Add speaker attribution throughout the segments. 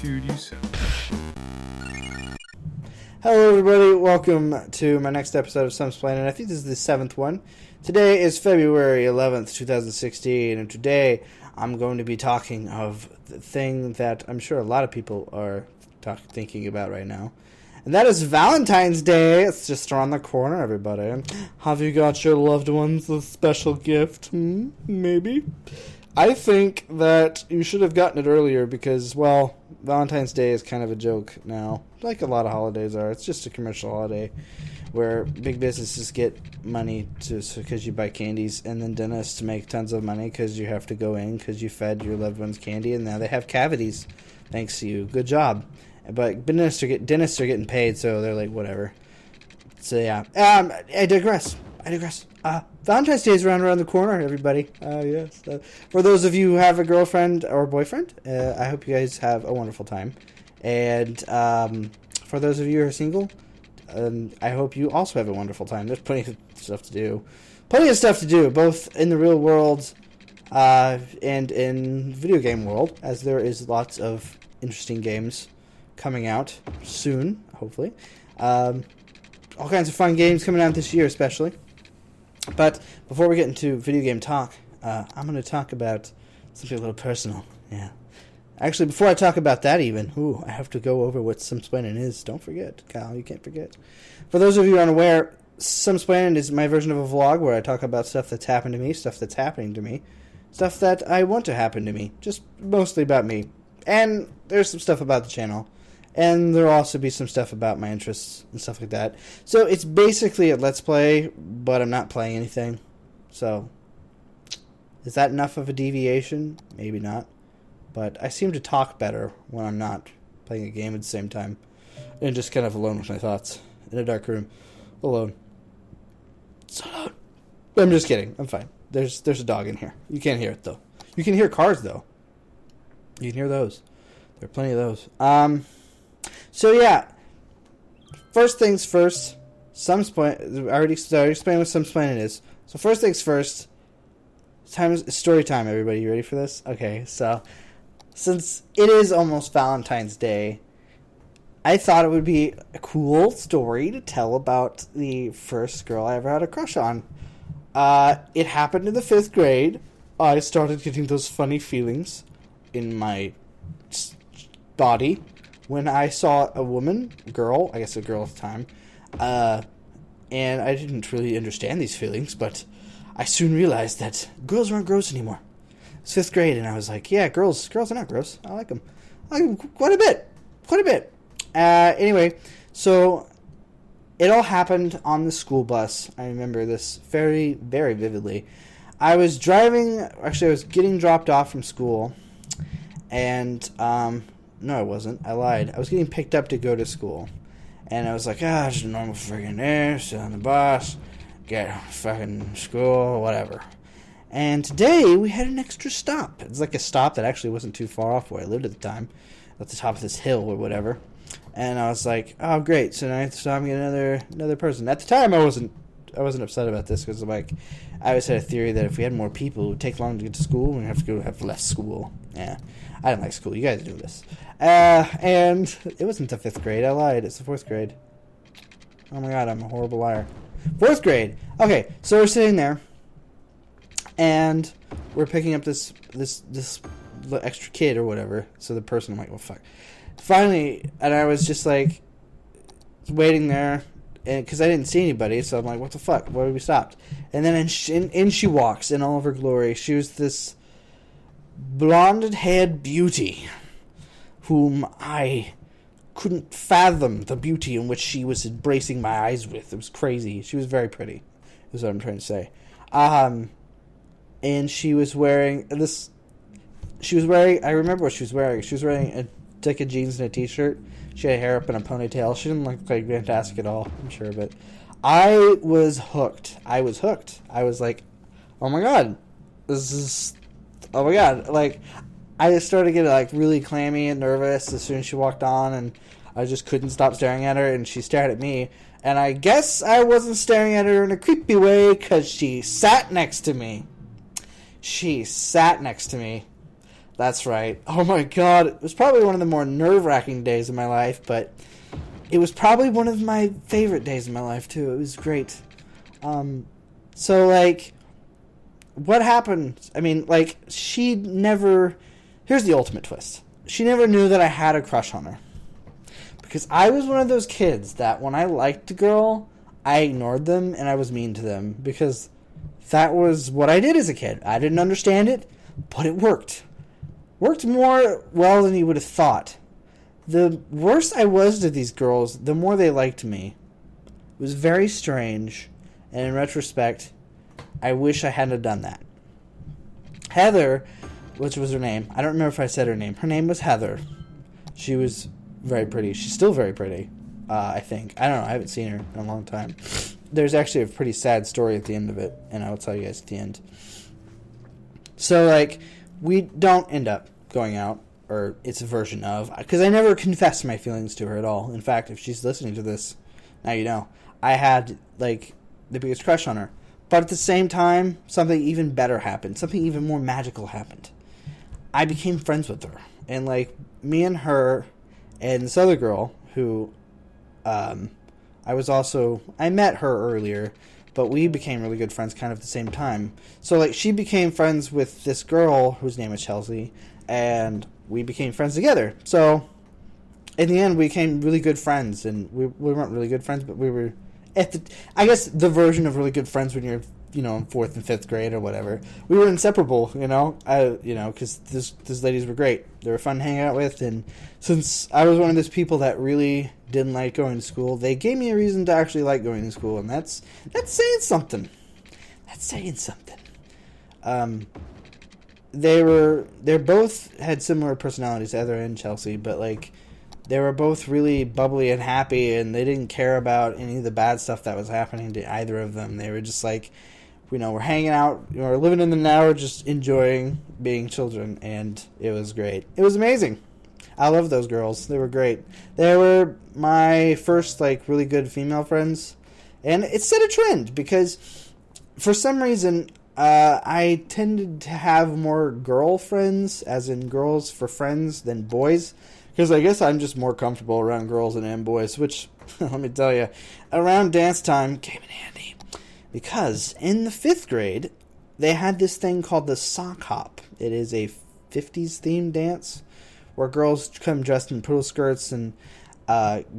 Speaker 1: attitude you sell.
Speaker 2: Hello everybody, welcome to my next episode of Splainin. I think this is the 7th one. Today is February 11th, 2016, and today I'm going to be talking of the thing that I'm sure a lot of people are thinking about right now. And that is Valentine's Day. It's just around the corner, everybody. Have you got your loved ones a special gift? Maybe. I think that you should have gotten it earlier because, well, Valentine's Day is kind of a joke now. Like a lot of holidays are. It's just a commercial holiday where big businesses get money because you buy candies, and then dentists make tons of money because you have to go in because you fed your loved ones candy, and now they have cavities thanks to you. Good job. But dentists are getting paid, so they're like, whatever. So, yeah. I digress. Valentine's Day is around the corner, everybody. Yes. For those of you who have a girlfriend or boyfriend, I hope you guys have a wonderful time. And for those of you who are single, I hope you also have a wonderful time. There's plenty of stuff to do. Both in the real world and in video game world, as there is lots of interesting games coming out soon, hopefully. All kinds of fun games coming out this year, especially. But before we get into video game talk, I'm going to talk about something a little personal. Yeah. Actually, before I talk about that even, I have to go over what Splainin is. Don't forget, Kyle, you can't forget. For those of you unaware, Splainin is my version of a vlog where I talk about stuff that's happened to me, stuff that's happening to me, stuff that I want to happen to me, just mostly about me. And there's some stuff about the channel. And there'll also be some stuff about my interests and stuff like that. So it's basically a Let's Play, but I'm not playing anything. So, is that enough of a deviation? Maybe not. But I seem to talk better when I'm not playing a game at the same time. And just kind of alone with my thoughts. In a dark room. Alone. So alone. I'm just kidding. I'm fine. There's a dog in here. You can't hear it, though. You can hear cars, though. You can hear those. There are plenty of those. So yeah, first things first, I already explained what Splainin is. So first things first, story time, everybody. You ready for this? Okay, so since it is almost Valentine's Day, I thought it would be a cool story to tell about the first girl I ever had a crush on. It happened in the 5th grade. I started getting those funny feelings in my body when I saw a girl at the time, and I didn't really understand these feelings, but I soon realized that girls aren't gross anymore. It's 5th grade, and I was like, yeah, girls are not gross. I like them. Quite a bit. Anyway, so it all happened on the school bus. I remember this very, very vividly. I was getting dropped off from school, and, no, I wasn't. I lied. I was getting picked up to go to school. And I was like, just a normal friggin' day, sit on the bus, get fucking school, whatever. And today, we had an extra stop. It's like a stop that actually wasn't too far off where I lived at the time, at the top of this hill or whatever. And I was like, oh, great, so now I have to stop and get another person. At the time, I wasn't upset about this because, I always had a theory that if we had more people, it would take longer to get to school, and we'd have less school. Yeah, I didn't like school. You guys do this. And it wasn't the 5th grade. I lied. It's the 4th grade. Oh my god, I'm a horrible liar. 4th grade. Okay, so we're sitting there, and we're picking up this extra kid or whatever. So the person, I'm like, well, fuck. Finally, and I was just like waiting there, and because I didn't see anybody, so I'm like, what the fuck? Why did we stop? And then in she walks in all of her glory. She was this blonde-haired beauty whom I couldn't fathom the beauty in which she was embracing my eyes with. It was crazy. She was very pretty, is what I'm trying to say. And she was wearing I remember what she was wearing. She was wearing a deck of jeans and a t-shirt. She had hair up in a ponytail. She didn't look like fantastic at all, I'm sure, but I was hooked. I was like, oh my god, like, I just started getting, like, really clammy and nervous as soon as she walked on, and I just couldn't stop staring at her, and she stared at me, and I guess I wasn't staring at her in a creepy way, because she sat next to me. That's right. Oh my god. It was probably one of the more nerve-wracking days of my life, but it was probably one of my favorite days of my life, too. It was great. So, like, what happened? I mean, like, she never... Here's the ultimate twist. She never knew that I had a crush on her. Because I was one of those kids that when I liked a girl, I ignored them and I was mean to them. Because that was what I did as a kid. I didn't understand it, but it worked. Worked more well than you would have thought. The worse I was to these girls, the more they liked me. It was very strange, and in retrospect, I wish I hadn't done that. Heather, which was her name, I don't remember if I said her name. Her name was Heather. She was very pretty. She's still very pretty, I think. I don't know, I haven't seen her in a long time. There's actually a pretty sad story at the end of it, and I will tell you guys at the end. So, like, we don't end up going out, or it's a version of, because I never confessed my feelings to her at all. In fact, if she's listening to this, now you know. I had, like, the biggest crush on her. But at the same time, something even better happened. Something even more magical happened. I became friends with her. And, like, me and her and this other girl who I met her earlier, but we became really good friends kind of at the same time. So, like, she became friends with this girl whose name is Chelsea, and we became friends together. So, in the end, we became really good friends, and we weren't really good friends, but we were I guess the version of really good friends when you're, in 4th and 5th grade or whatever. We were inseparable, because these ladies were great. They were fun to hang out with, and since I was one of those people that really didn't like going to school, they gave me a reason to actually like going to school, and that's saying something. That's saying something. They both had similar personalities, Heather and Chelsea, but, like, they were both really bubbly and happy, and they didn't care about any of the bad stuff that was happening to either of them. They were just like, we're hanging out, we're living in the now, we're just enjoying being children, and it was great. It was amazing. I love those girls. They were great. They were my first, like, really good female friends, and it set a trend, because for some reason, I tended to have more girlfriends, as in girls for friends, than boys. Because I guess I'm just more comfortable around girls than boys, which, let me tell you, around dance time came in handy. Because in the 5th grade, they had this thing called the sock hop. It is a 50s themed dance where girls come dressed in poodle skirts and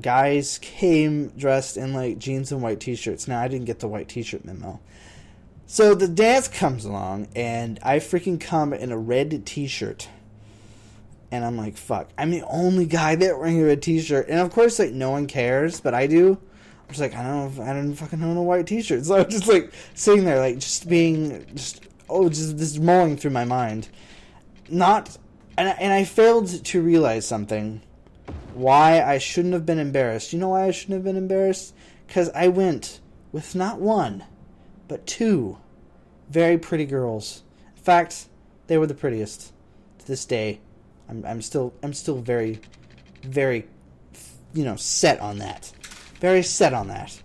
Speaker 2: guys came dressed in, like, jeans and white t-shirts. Now, I didn't get the white t-shirt memo. So the dance comes along, and I freaking come in a red t-shirt. And I'm like, fuck, I'm the only guy there wearing a red t-shirt. And of course, like, no one cares, but I do. I'm just like, I don't fucking own a white t-shirt. So I'm just, like, sitting there, like, just mulling through my mind. And I failed to realize something. Why I shouldn't have been embarrassed. You know why I shouldn't have been embarrassed? Because I went with not one, but 2 very pretty girls. In fact, they were the prettiest to this day. I'm still very, very, set on that. Very set on that.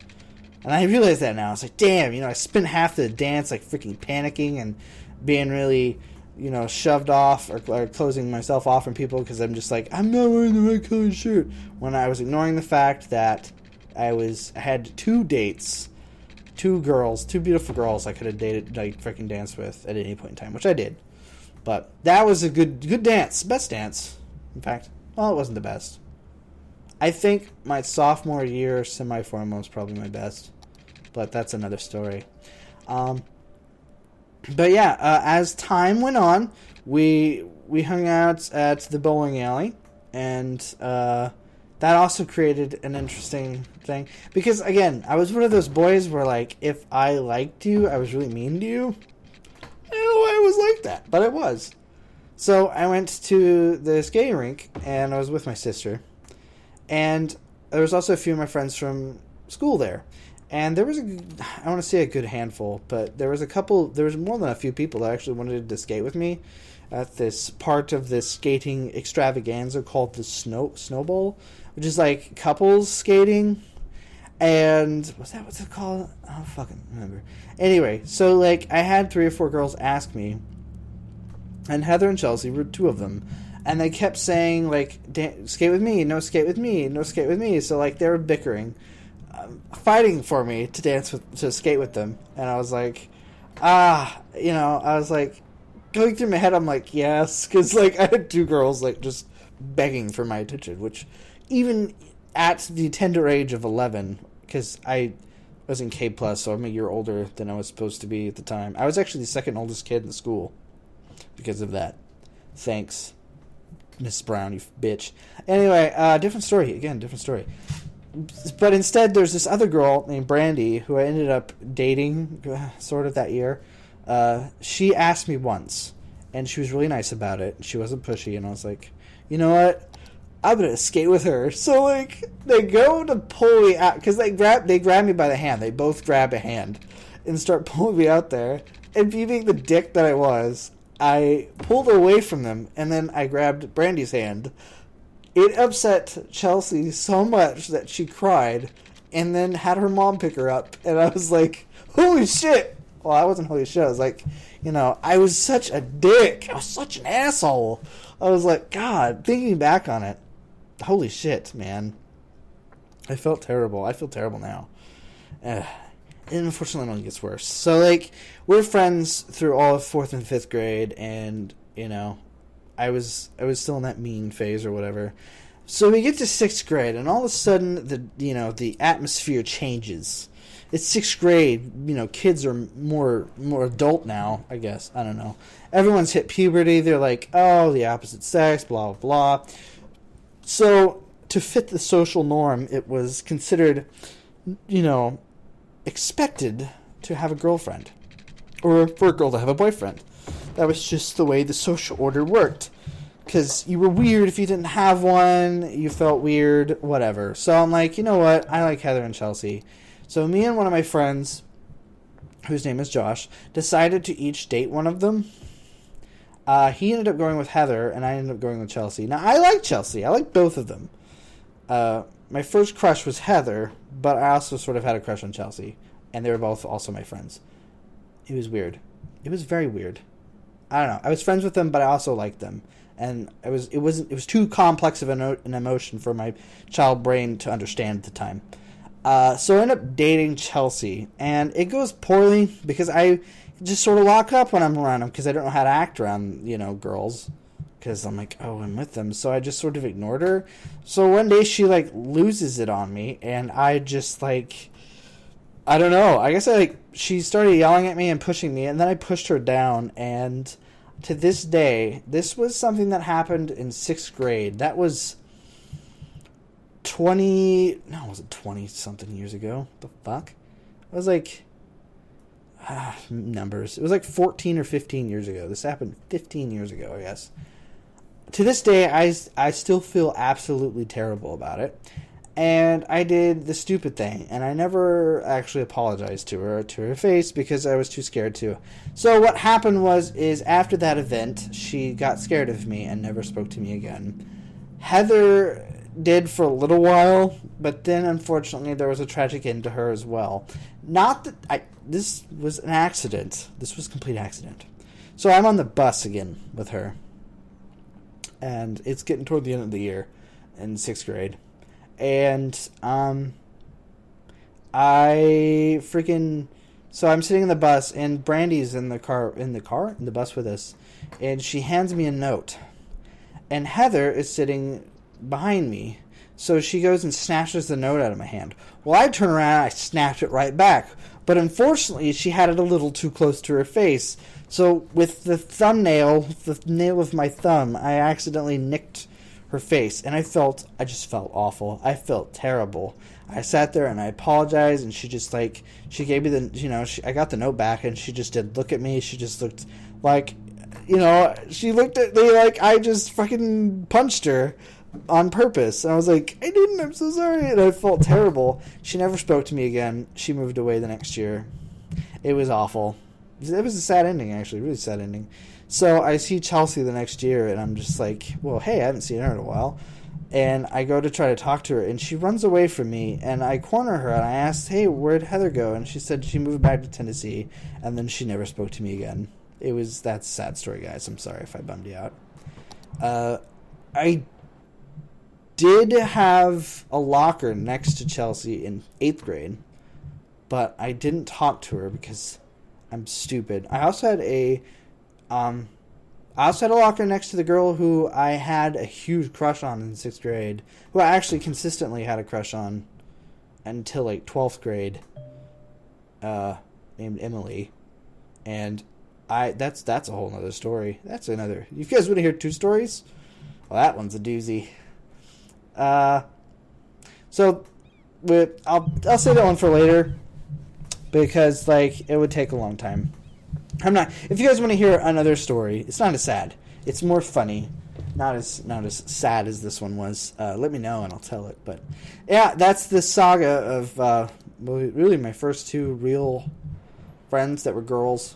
Speaker 2: And I realize that now. It's like, damn, I spent half the dance, like, freaking panicking and being really, shoved off or closing myself off from people because I'm just like, I'm not wearing the right color shirt. When I was ignoring the fact that I had 2 dates, 2 girls, 2 beautiful girls I could have dated, like, freaking danced with at any point in time, which I did. But that was a good dance. Best dance. In fact, well, it wasn't the best. I think my sophomore year semi-formal was probably my best. But that's another story. But yeah, as time went on, we hung out at the bowling alley. And that also created an interesting thing. Because, again, I was one of those boys where, like, if I liked you, I was really mean to you. I don't know why I was like that, but I was. So I went to the skating rink, and I was with my sister. And there was also a few of my friends from school there. And there was I want to say a good handful, but there was more than a few people that actually wanted to skate with me at this part of this skating extravaganza called the Snowball, which is like couples skating. And what's it called? I don't fucking remember. Anyway, so, like, I had 3 or 4 girls ask me And Heather and Chelsea were two of them. And they kept saying, like, skate with me, no skate with me, no skate with me. So, like, they were bickering, fighting for me to skate with them. And I was like, I was like, going through my head, I'm like, yes. Because, like, I had two girls, like, just begging for my attention. Which, even at the tender age of 11, because I was in K+, so I'm a year older than I was supposed to be at the time. I was actually the second oldest kid in the school because of that. Thanks, Miss Brown, you bitch. Anyway, different story. Again, different story. But instead, there's this other girl named Brandy who I ended up dating sort of that year. She asked me once, and she was really nice about it. She wasn't pushy, and I was like, you know what? I'm going to skate with her. So, like, they go to pull me out, because they grab me by the hand. They both grab a hand and start pulling me out there. And being the dick that I was, I pulled away from them, and then I grabbed Brandy's hand. It upset Chelsea so much that she cried, and then had her mom pick her up. And I was like, holy shit. Well, I wasn't holy shit. I was like, I was such a dick. I was such an asshole. I was like, God, thinking back on it, holy shit, man. I felt terrible. I feel terrible now. And unfortunately, it only gets worse. So, like, we're friends through all of 4th and 5th grade, and, I was still in that mean phase or whatever. So we get to 6th grade, and all of a sudden, the atmosphere changes. It's 6th grade. Kids are more adult now, I guess. I don't know. Everyone's hit puberty. They're like, oh, the opposite sex, blah, blah, blah. So, to fit the social norm, it was considered, expected to have a girlfriend. Or for a girl to have a boyfriend. That was just the way the social order worked. Because you were weird if you didn't have one. You felt weird, whatever. So I'm like, you know what? I like Heather and Chelsea. So me and one of my friends, whose name is Josh, decided to each date one of them. He ended up going with Heather, and I ended up going with Chelsea. Now, I like Chelsea. I like both of them. My first crush was Heather, but I also sort of had a crush on Chelsea. And they were both also my friends. It was weird. It was very weird. I don't know. I was friends with them, but I also liked them. And it was too complex of an emotion for my child brain to understand at the time. So I end up dating Chelsea, and it goes poorly because I just sort of lock up when I'm around them because I don't know how to act around, girls. Because I'm like, oh, I'm with them. So I just sort of ignored her. So one day she, like, loses it on me, and I just, like, I don't know. I guess she started yelling at me and pushing me, and then I pushed her down, and to this day, this was something that happened in 6th grade. That was 20-something years ago? The fuck? It was like, numbers. It was like 14 or 15 years ago. This happened 15 years ago, I guess. To this day, I still feel absolutely terrible about it. And I did the stupid thing, and I never actually apologized to her face because I was too scared to. So what happened is after that event, she got scared of me and never spoke to me again. Heather did for a little while, but then unfortunately there was a tragic end to her as well. Not that this was an accident. This was a complete accident. So I'm on the bus again with her, and it's getting toward the end of the year in 6th grade. And so I'm sitting in the bus, and Brandy's in the bus with us, and she hands me a note, and Heather is sitting behind me, so she goes and snatches the note out of my hand. Well, I turn around and I snapped it right back, but unfortunately she had it a little too close to her face, so with the nail of my thumb, I accidentally nicked her face, and I just felt awful. I felt terrible. I sat there and I apologized, and she just, like, she gave me I got the note back, and she just did look at me. She just looked like, she looked at me like I just fucking punched her on purpose. And I was like, I didn't, I'm so sorry. And I felt terrible. She never spoke to me again. She moved away the next year. It was awful. It was a sad ending, actually, really sad ending. So I see Chelsea the next year, and I'm just like, well, hey, I haven't seen her in a while. And I go to try to talk to her, and she runs away from me, and I corner her, and I asked, hey, where'd Heather go? And she said she moved back to Tennessee, and then she never spoke to me again. That's a sad story, guys. I'm sorry if I bummed you out. I did have a locker next to Chelsea in 8th grade, but I didn't talk to her because I'm stupid. I also had a locker next to the girl who I had a huge crush on in 6th grade, who I actually consistently had a crush on until like 12th grade, named Emily. And that's a whole nother story. That's another. You guys want to hear 2 stories? Well, that one's a doozy. So I'll save that one for later because like it would take a long time. If you guys want to hear another story, it's not as sad. It's more funny. Not as sad as this one was. Let me know and I'll tell it. But yeah, that's the saga of really my first 2 real friends that were girls.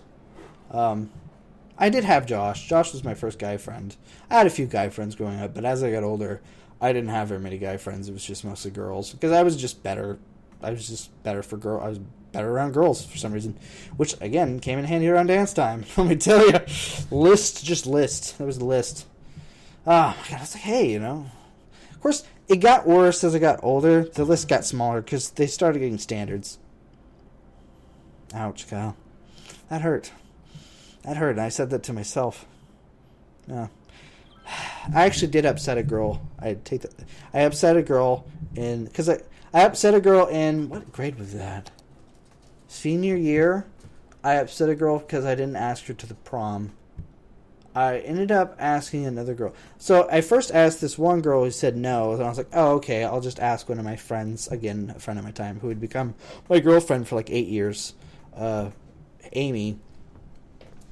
Speaker 2: I did have Josh. Josh was my first guy friend. I had a few guy friends growing up, but as I got older, I didn't have very many guy friends. It was just mostly girls because I was just better. I was just better for girls. I was better around girls for some reason, which again came in handy around dance time. Let me tell you, list. There was a list. Oh my god! I was like, hey, Of course, it got worse as I got older. The list got smaller because they started getting standards. Ouch, Kyle. That hurt. And I said that to myself. Yeah. I actually did upset a girl. I upset a girl because I upset a girl in, what grade was that? Senior year. I upset a girl because I didn't ask her to the prom. I ended up asking another girl. So I first asked this one girl who said no, and I was like, oh, okay, I'll just ask one of my friends, again, a friend of my time, who had become my girlfriend for like 8 years, Amy,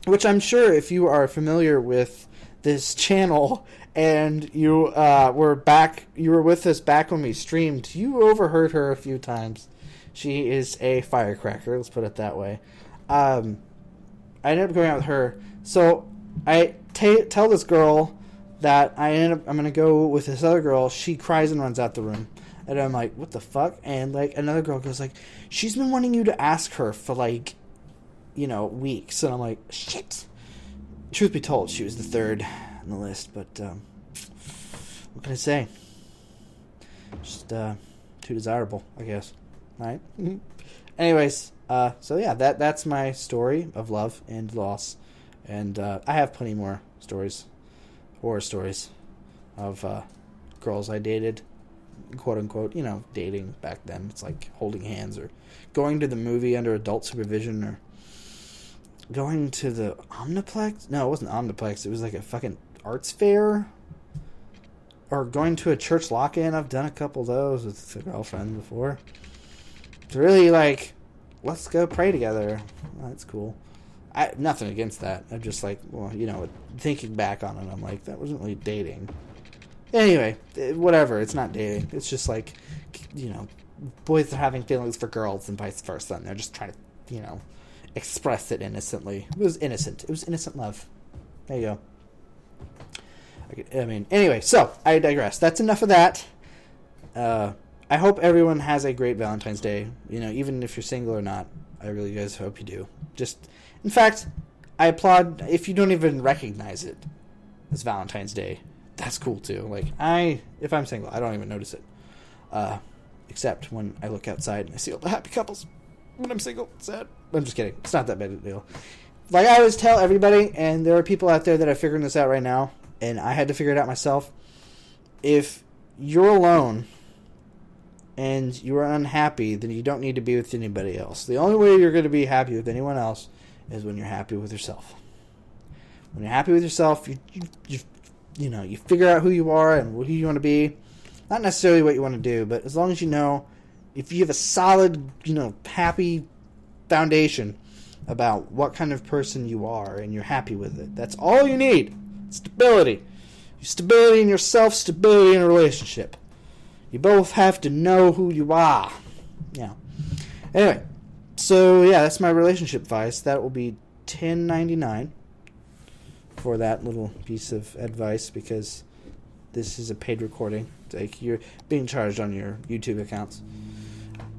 Speaker 2: which I'm sure if you are familiar with this channel and you were with us back when we streamed, you overheard her a few times. She is a firecracker, let's put it that way. I ended up going out with her. So I tell this girl that I'm going to go with this other girl. She cries and runs out the room. And I'm like, what the fuck? And like another girl goes like, she's been wanting you to ask her for like, weeks. And I'm like, shit. Truth be told, she was the 3rd on the list. But what can I say? Just too desirable, I guess. Right? Anyways, so yeah, that's my story of love and loss. And I have plenty more stories, horror stories, of girls I dated, quote unquote, dating back then. It's like holding hands or going to the movie under adult supervision or going to the Omniplex. No, it wasn't Omniplex. It was like a fucking arts fair. Or going to a church lock-in. I've done a couple of those with a girlfriend before. It's really like, let's go pray together. Oh, that's cool. Nothing against that. I'm just like, well, thinking back on it, I'm like, that wasn't really dating. Anyway, whatever. It's not dating. It's just like, boys are having feelings for girls and vice versa. And they're just trying to, express it innocently. It was innocent. It was innocent love. There you go. Anyway, so I digress. That's enough of that. I hope everyone has a great Valentine's Day. Even if you're single or not, I really guys hope you do. In fact, I applaud if you don't even recognize it as Valentine's Day. That's cool too. Like if I'm single, I don't even notice it. Except when I look outside and I see all the happy couples. When I'm single, it's sad. I'm just kidding. It's not that big a deal. Like I always tell everybody, and there are people out there that are figuring this out right now, and I had to figure it out myself. If you're alone and you are unhappy, then you don't need to be with anybody else. The only way you're going to be happy with anyone else is when you're happy with yourself. When you're happy with yourself, you figure out who you are and who you want to be. Not necessarily what you want to do, but as long as if you have a solid, happy foundation about what kind of person you are and you're happy with it, that's all you need. Stability. Stability in yourself, stability in a relationship. You both have to know who you are. Yeah. Anyway, so yeah, that's my relationship advice. That will be $10.99 for that little piece of advice because this is a paid recording. Like you're being charged on your YouTube accounts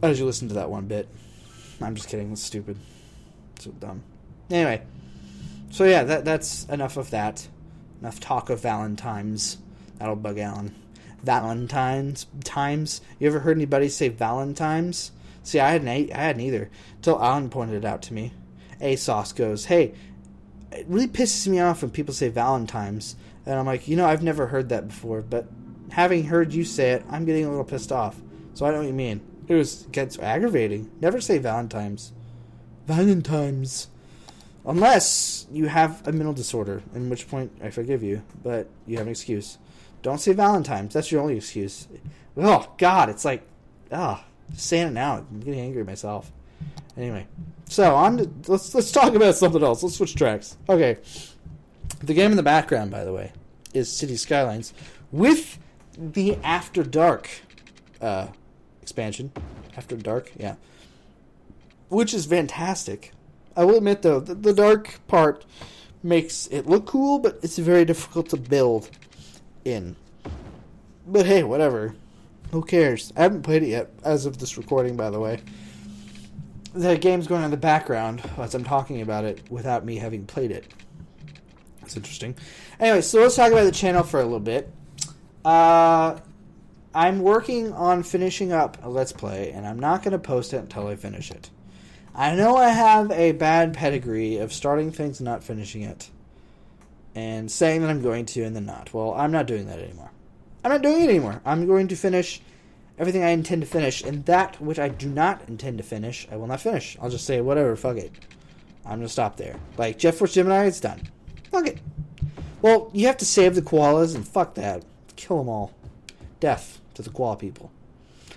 Speaker 2: as you listen to that one bit. I'm just kidding. It's stupid. So dumb. Anyway, So yeah, that's enough of that. Enough talk of Valentine's. That'll bug Alan. Valentine's times. You ever heard anybody say Valentine's? See, I hadn't either until Alan pointed it out to me. ASOS goes, "Hey, it really pisses me off when people say Valentine's," and I'm like, I've never heard that before, but having heard you say it, I'm getting a little pissed off. So I know what you mean. It gets aggravating. Never say Valentine's. Valentine's. Unless you have a mental disorder, in which point I forgive you, but you have an excuse. Don't say Valentine's. That's your only excuse. Oh, God, it's like, just saying it now. I'm getting angry at myself. Anyway, so let's talk about something else. Let's switch tracks. Okay, the game in the background, by the way, is City Skylines with the After Dark expansion. After Dark, yeah, which is fantastic. I will admit, though, the dark part makes it look cool, but it's very difficult to build in. But hey, whatever. Who cares? I haven't played it yet, as of this recording, by the way. The game's going on in the background as I'm talking about it without me having played it. That's interesting. Anyway, so let's talk about the channel for a little bit. I'm working on finishing up a Let's Play, and I'm not going to post it until I finish it. I know I have a bad pedigree of starting things and not finishing it. And saying that I'm going to and then not. Well, I'm not doing that anymore. I'm not doing it anymore. I'm going to finish everything I intend to finish. And that which I do not intend to finish, I will not finish. I'll just say, whatever, fuck it. I'm going to stop there. Like, Jet Force Gemini, it's done. Fuck it. Well, you have to save the koalas, and fuck that. Kill them all. Death to the koala people.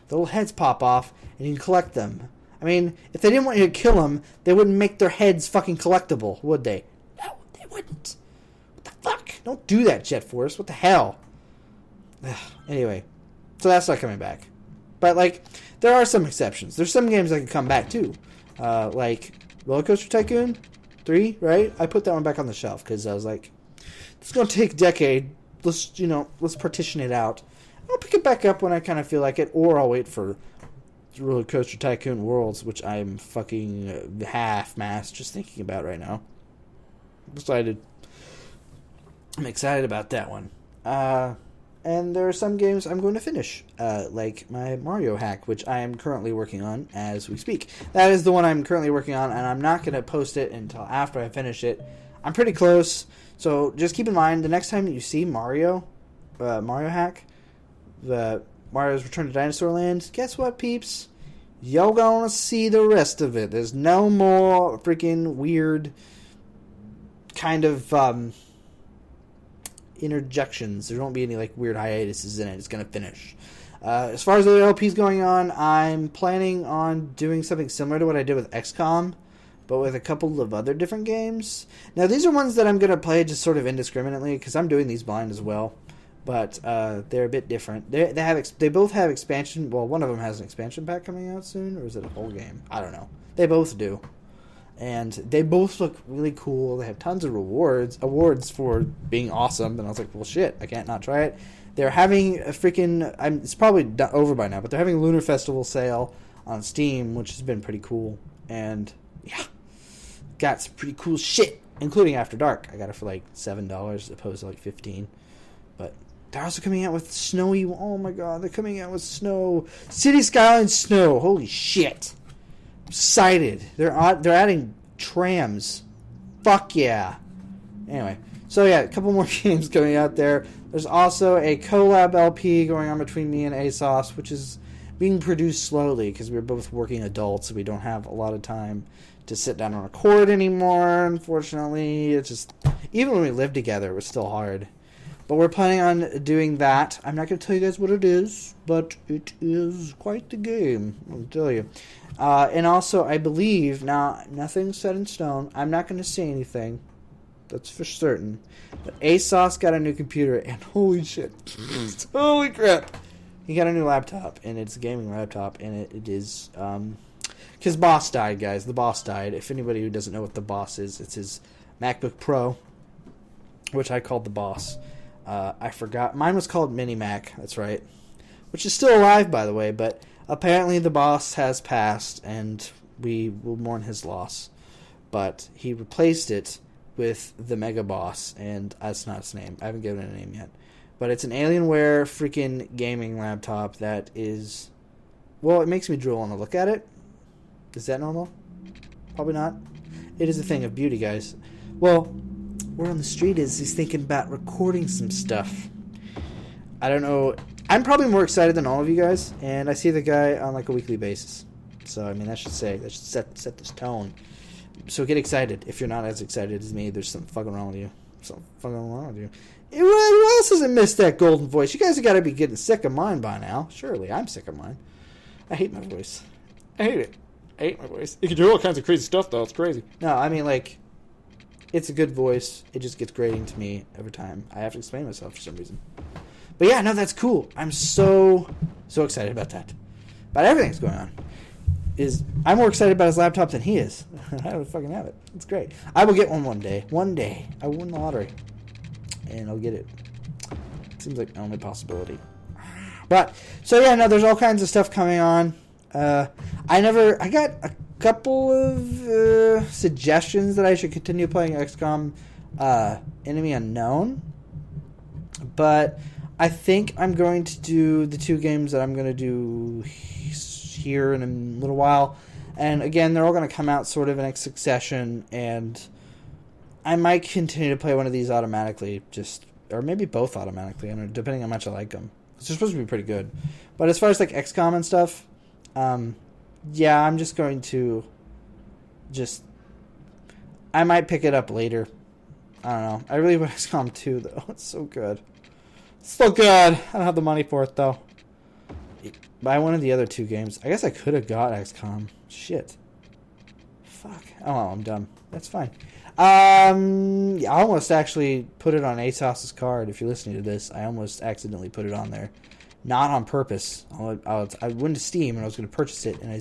Speaker 2: The little heads pop off, and you can collect them. I mean, if they didn't want you to kill them, they wouldn't make their heads fucking collectible, would they? No, they wouldn't. What the fuck? Don't do that, Jet Force. What the hell? Anyway, so that's not coming back. But, like, there are some exceptions. There's some games that can come back, too. Like Roller Coaster Tycoon 3, right? I put that one back on the shelf because I was like, it's going to take a decade. Let's partition it out. I'll pick it back up when I kind of feel like it, or I'll wait for Roller Coaster Tycoon Worlds, which I'm fucking half-mast just thinking about right now. I'm excited about that one. And there are some games I'm going to finish, like my Mario hack, which I am currently working on as we speak. That is the one I'm currently working on, and I'm not going to post it until after I finish it. I'm pretty close, so just keep in mind, the next time you see Mario hack, the Mario's Return to Dinosaur Land, guess what, peeps? You're gonna see the rest of it. There's no more freaking weird kind of interjections. There won't be any like weird hiatuses in it. It's gonna finish. As far as the LPs going on, I'm planning on doing something similar to what I did with XCOM, but with a couple of other different games. Now, these are ones that I'm gonna play just sort of indiscriminately because I'm doing these blind as well. But they're a bit different. They both have expansion. Well, one of them has an expansion pack coming out soon, or is it a whole game? I don't know. They both do, and they both look really cool. They have tons of awards for being awesome. And I was like, well, shit, I can't not try it. They're having a freaking. It's probably over by now, but they're having a Lunar Festival sale on Steam, which has been pretty cool. And yeah, got some pretty cool shit, including After Dark. I got it for like $7 as opposed to like $15. But they're also coming out with snowy. Oh my god, they're coming out with snow. City Skylines snow. Holy shit! I'm excited. They're adding trams. Fuck yeah. Anyway, so yeah, a couple more games coming out there. There's also a collab LP going on between me and ASOS, which is being produced slowly because we're both working adults, so we don't have a lot of time to sit down and record anymore. Unfortunately, it's just even when we lived together, it was still hard. But we're planning on doing that. I'm not going to tell you guys what it is, but it is quite the game, I'll tell you. And also, I believe, now, nothing's set in stone. I'm not going to say anything. That's for certain. But ASOS got a new computer, and holy shit. Holy crap. He got a new laptop, and it's a gaming laptop, and it is... His boss died, guys. The boss died. If anybody who doesn't know what the boss is, it's his MacBook Pro, which I called the boss. I forgot. Mine was called Mini Mac. That's right. Which is still alive, by the way. But apparently the boss has passed, and we will mourn his loss. But he replaced it with the Mega Boss, and that's not its name. I haven't given it a name yet. But it's an Alienware freaking gaming laptop that is... Well, it makes me drool when I look at it. Is that normal? Probably not. It is a thing of beauty, guys. Well, word on the street is he's thinking about recording some stuff. I don't know. I'm probably more excited than all of you guys, and I see the guy on like a weekly basis. So, I mean, that should set this tone. So get excited. If you're not as excited as me, there's something fucking wrong with you. Something fucking wrong with you. Who else hasn't missed that golden voice? You guys have got to be getting sick of mine by now. Surely, I'm sick of mine. I hate my voice. I hate it. I hate my voice. You can do all kinds of crazy stuff, though. It's crazy. No, I mean, like, it's a good voice. It just gets grating to me every time. I have to explain myself for some reason. But yeah, no, that's cool. I'm so excited about that. About everything that's going on. I'm more excited about his laptop than he is. I would fucking have it. It's great. I will get one day. One day. I will win the lottery. And I'll get it. Seems like the only possibility. But, so yeah, no, there's all kinds of stuff coming on. I got a couple of suggestions that I should continue playing XCOM Enemy Unknown. But I think I'm going to do the two games that I'm going to do here in a little while. And again, they're all going to come out sort of in succession, and I might continue to play one of these automatically, or maybe both automatically, depending on how much I like them. It's supposed to be pretty good. But as far as like XCOM and stuff, yeah, I'm just going to I might pick it up later. I don't know. I really want XCOM 2, though. It's so good. So good. I don't have the money for it, though. Buy one of the other two games. I guess I could have got XCOM. Shit. Fuck. Oh, well, I'm dumb. That's fine. I almost actually put it on ASOS's card. If you're listening to this, I almost accidentally put it on there. Not on purpose. I went to Steam and I was going to purchase it, and I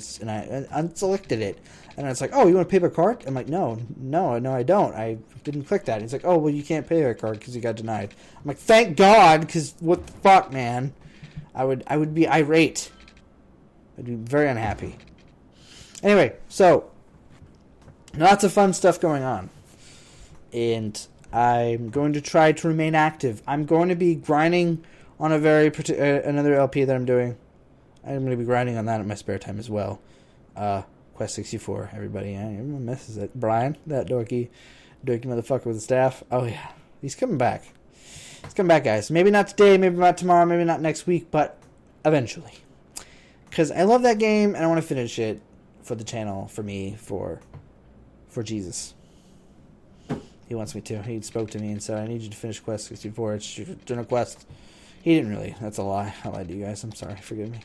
Speaker 2: unselected it. And it's like, oh, you want to pay by card? I'm like, no, I don't. I didn't click that. He's like, oh, well, you can't pay by card because you got denied. I'm like, thank God, because what the fuck, man? I would be irate. I'd be very unhappy. Anyway, so lots of fun stuff going on. And I'm going to try to remain active. I'm going to be grinding on another LP that I'm doing. I'm going to be grinding on that in my spare time as well. Quest 64, everybody. Everyone misses it. Brian, that dorky motherfucker with the staff. Oh, yeah. He's coming back. He's coming back, guys. Maybe not today, maybe not tomorrow, maybe not next week, but eventually. Because I love that game, and I want to finish it for the channel, for me, for Jesus. He wants me to. He spoke to me and said, I need you to finish Quest 64. It's doing a quest. He didn't really. That's a lie. I lied to you guys. I'm sorry. Forgive me.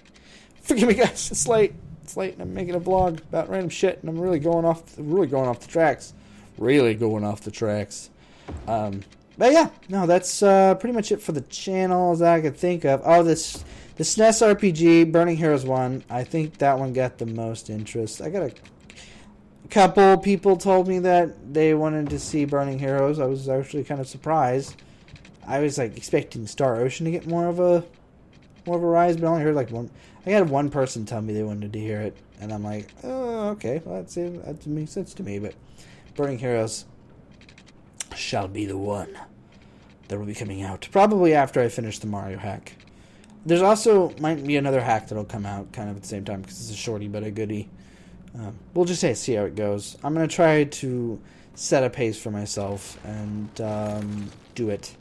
Speaker 2: Forgive me, guys. It's late. It's late, and I'm making a vlog about random shit, and I'm really going off the tracks. Really going off the tracks. But yeah, no, that's pretty much it for the channels that I could think of. Oh, the SNES RPG, Burning Heroes 1. I think that one got the most interest. I got a couple people told me that they wanted to see Burning Heroes. I was actually kind of surprised. I was like expecting Star Ocean to get more of a rise, but I only heard like one. I had one person tell me they wanted to hear it, and I'm like, oh, okay, well, that makes sense to me. But Burning Heroes shall be the one that will be coming out probably after I finish the Mario hack. There's also might be another hack that'll come out kind of at the same time because it's a shorty but a goodie. We'll just see how it goes. I'm going to try to set a pace for myself and do it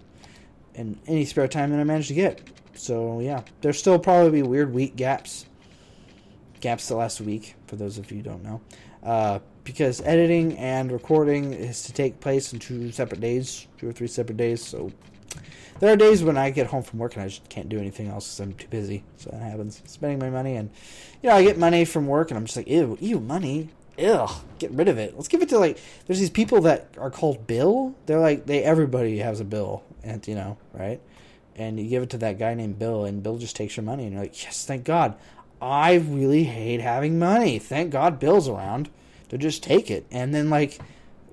Speaker 2: in any spare time that I manage to get. So, yeah. There's still probably weird week gaps. Gaps that last a week, for those of you who don't know. Because editing and recording is to take place in 2 or 3 separate days. So, there are days when I get home from work and I just can't do anything else because I'm too busy. So that happens. Spending my money, and I get money from work and I'm just like, ew, money. Ugh, get rid of it. Let's give it to there's these people that are called Bill. They're like, everybody has a bill, and right? And you give it to that guy named Bill, and Bill just takes your money, and you're like, yes, thank God. I really hate having money. Thank God Bill's around to just take it. And then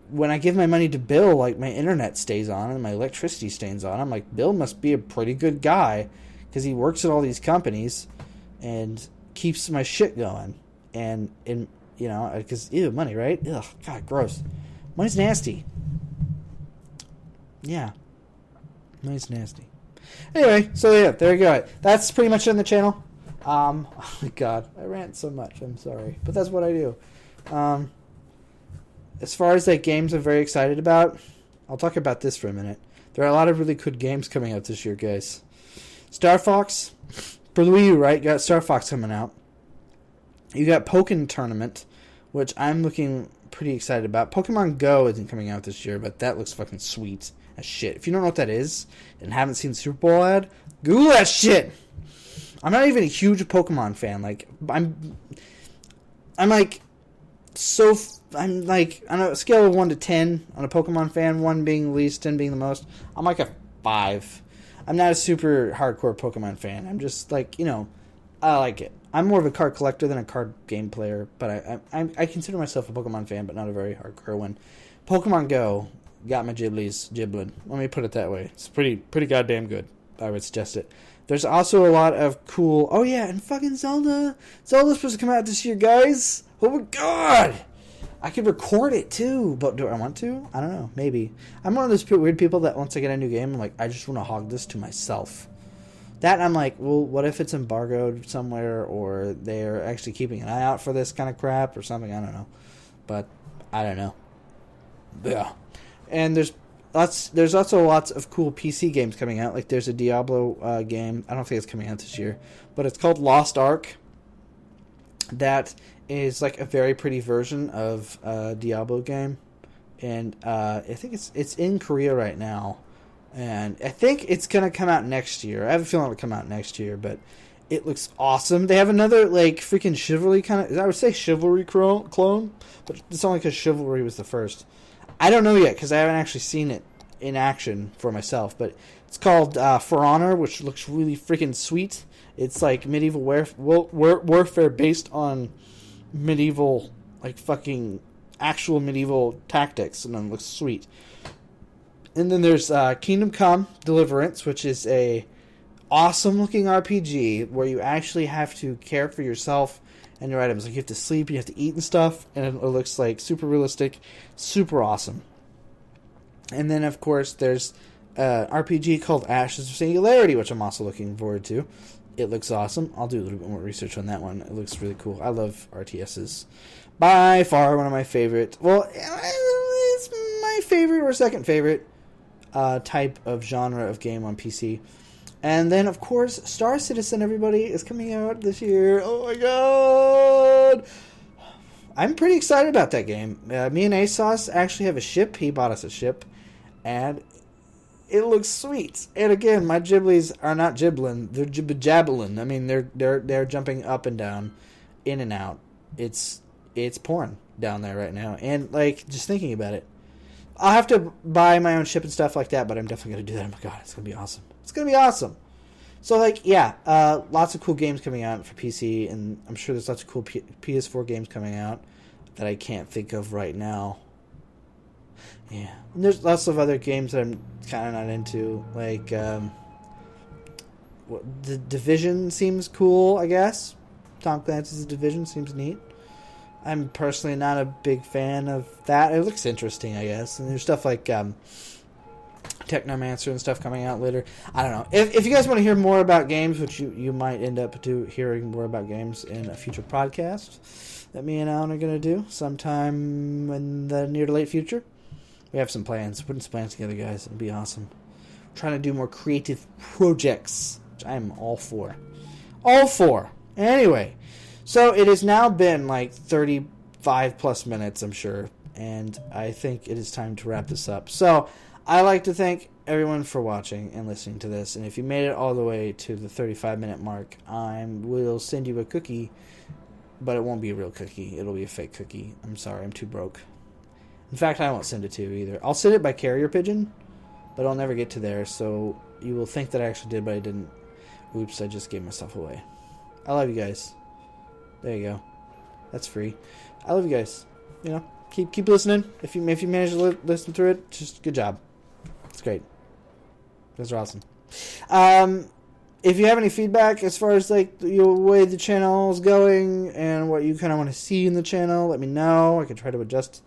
Speaker 2: when I give my money to Bill, my internet stays on and my electricity stays on. I'm like, Bill must be a pretty good guy because he works at all these companies and keeps my shit going. And because, money, right? Ugh, God, gross. Money's nasty. Yeah. Nice nasty. Anyway, so yeah, there you go. That's pretty much on the channel. Oh my god, I rant so much. I'm sorry, but that's what I do. As far as like games I'm very excited about, I'll talk about this for a minute. There are a lot of really good games coming out this year, guys. Star Fox for the Wii U, right? You got Star Fox coming out. You got Pokken Tournament, which I'm looking pretty excited about. Pokemon Go isn't coming out this year, but that looks fucking sweet as shit. If you don't know what that is and haven't seen the Super Bowl ad, Google that shit. I'm not even a huge Pokemon fan. Like I'm like on a scale of 1 to 10 on a Pokemon fan, 1 being the least, 10 being the most. I'm like a 5. I'm not a super hardcore Pokemon fan. I'm just like, I like it. I'm more of a card collector than a card game player, but I consider myself a Pokemon fan, but not a very hardcore one. Pokemon Go got my Ghiblies gibbling. Let me put it that way. It's pretty goddamn good. I would suggest it. There's also a lot of cool... Oh, yeah, and fucking Zelda. Zelda's supposed to come out this year, guys. Oh, my God. I could record it, too. But do I want to? I don't know. Maybe. I'm one of those weird people that once I get a new game, I'm like, I just want to hog this to myself. That, I'm like, well, what if it's embargoed somewhere or they're actually keeping an eye out for this kind of crap or something? I don't know. But, I don't know. Yeah. And there's also lots of cool PC games coming out. Like there's a Diablo game. I don't think it's coming out this year, but it's called Lost Ark. That is like a very pretty version of a Diablo game, and I think it's in Korea right now, and I think it's gonna come out next year. I have a feeling it'll come out next year, but it looks awesome. They have another like freaking Chivalry kind of. I would say Chivalry clone, but it's only because Chivalry was the first. I don't know yet because I haven't actually seen it in action for myself, but it's called For Honor, which looks really freaking sweet. It's like medieval warfare based on medieval, like fucking actual medieval tactics, and it looks sweet. And then there's Kingdom Come Deliverance, which is a awesome looking RPG where you actually have to care for yourself and your items. Like you have to sleep, you have to eat and stuff, and it looks like super realistic, super awesome. And then of course there's an RPG called Ashes of Singularity, which I'm also looking forward to. It looks awesome. I'll do a little bit more research on that one. It looks really cool. I love RTSs. By far one of my favorite. Well, it's my favorite or second favorite type of genre of game on PC. And then, of course, Star Citizen, everybody, is coming out this year. Oh, my God. I'm pretty excited about that game. Me and ASOS actually have a ship. He bought us a ship. And it looks sweet. And again, my Ghiblies are not gibbling. They're jabbling. I mean, they're jumping up and down, in and out. It's porn down there right now. And, like, just thinking about it. I'll have to buy my own ship and stuff like that, but I'm definitely going to do that. Oh, my God, it's going to be awesome. It's going to be awesome. So, like, yeah, lots of cool games coming out for PC, and I'm sure there's lots of cool PS4 games coming out that I can't think of right now. Yeah. And there's lots of other games that I'm kind of not into. Like, The Division seems cool, I guess. Tom Clancy's Division seems neat. I'm personally not a big fan of that. It looks interesting, I guess. And there's stuff like Technomancer and stuff coming out later. I don't know. If you guys want to hear more about games, which you might end up hearing more about games in a future podcast that me and Alan are going to do sometime in the near to late future. We have some plans. Putting some plans together, guys. It'll be awesome. Trying to do more creative projects, which I am all for. All for. Anyway, so it has now been like 35 plus minutes, I'm sure, and I think it is time to wrap this up. So I'd like to thank everyone for watching and listening to this, and if you made it all the way to the 35-minute mark, I will send you a cookie, but it won't be a real cookie. It'll be a fake cookie. I'm sorry, I'm too broke. In fact, I won't send it to you either. I'll send it by carrier pigeon, but I'll never get to there, so you will think that I actually did, but I didn't. Oops, I just gave myself away. I love you guys. There you go. That's free. I love you guys. You know, keep listening. If you manage to listen through it, just good job. It's great. You guys are awesome. If you have any feedback as far as like the way the channel is going and what you kind of want to see in the channel, let me know. I can try to adjust,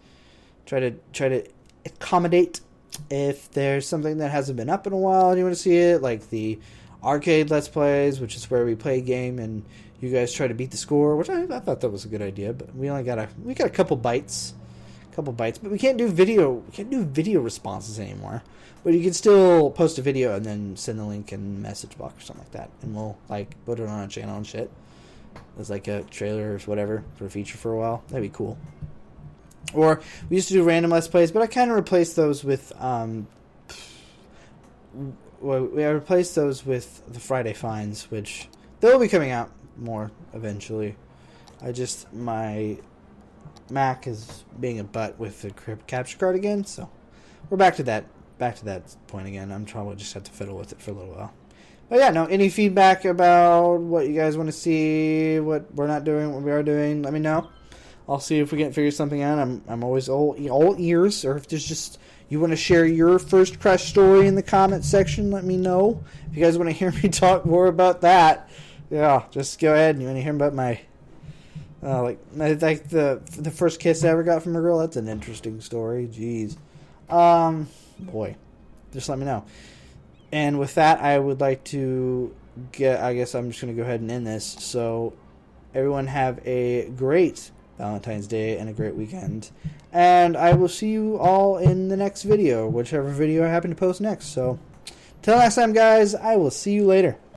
Speaker 2: try to accommodate. If there's something that hasn't been up in a while and you want to see it, like the arcade Let's Plays, which is where we play a game and you guys try to beat the score, which I thought that was a good idea, but we got a couple bites, but we can't do video responses anymore. But you can still post a video and then send the link in message box or something like that, and we'll like put it on our channel and shit. As like a trailer or whatever for a feature for a while. That'd be cool. Or we used to do random Let's Plays, but I kind of replaced those with I replaced those with the Friday Finds, which they'll be coming out more eventually. My Mac is being a butt with the capture card again, so we're back to that point again. I'm probably just have to fiddle with it for a little while. But yeah, no, any feedback about what you guys want to see, what we're not doing, what we are doing, let me know. I'll see if we can figure something out. I'm always all ears, or if there's just you want to share your first crush story in the comment section, let me know. If you guys want to hear me talk more about that, yeah, just go ahead. And you want to hear about my like the first kiss I ever got from a girl? That's an interesting story. Jeez. Boy, just let me know. And with that, I would like to I guess I'm just going to go ahead and end this. So everyone have a great Valentine's Day and a great weekend. And I will see you all in the next video, whichever video I happen to post next. So, till next time, guys, I will see you later.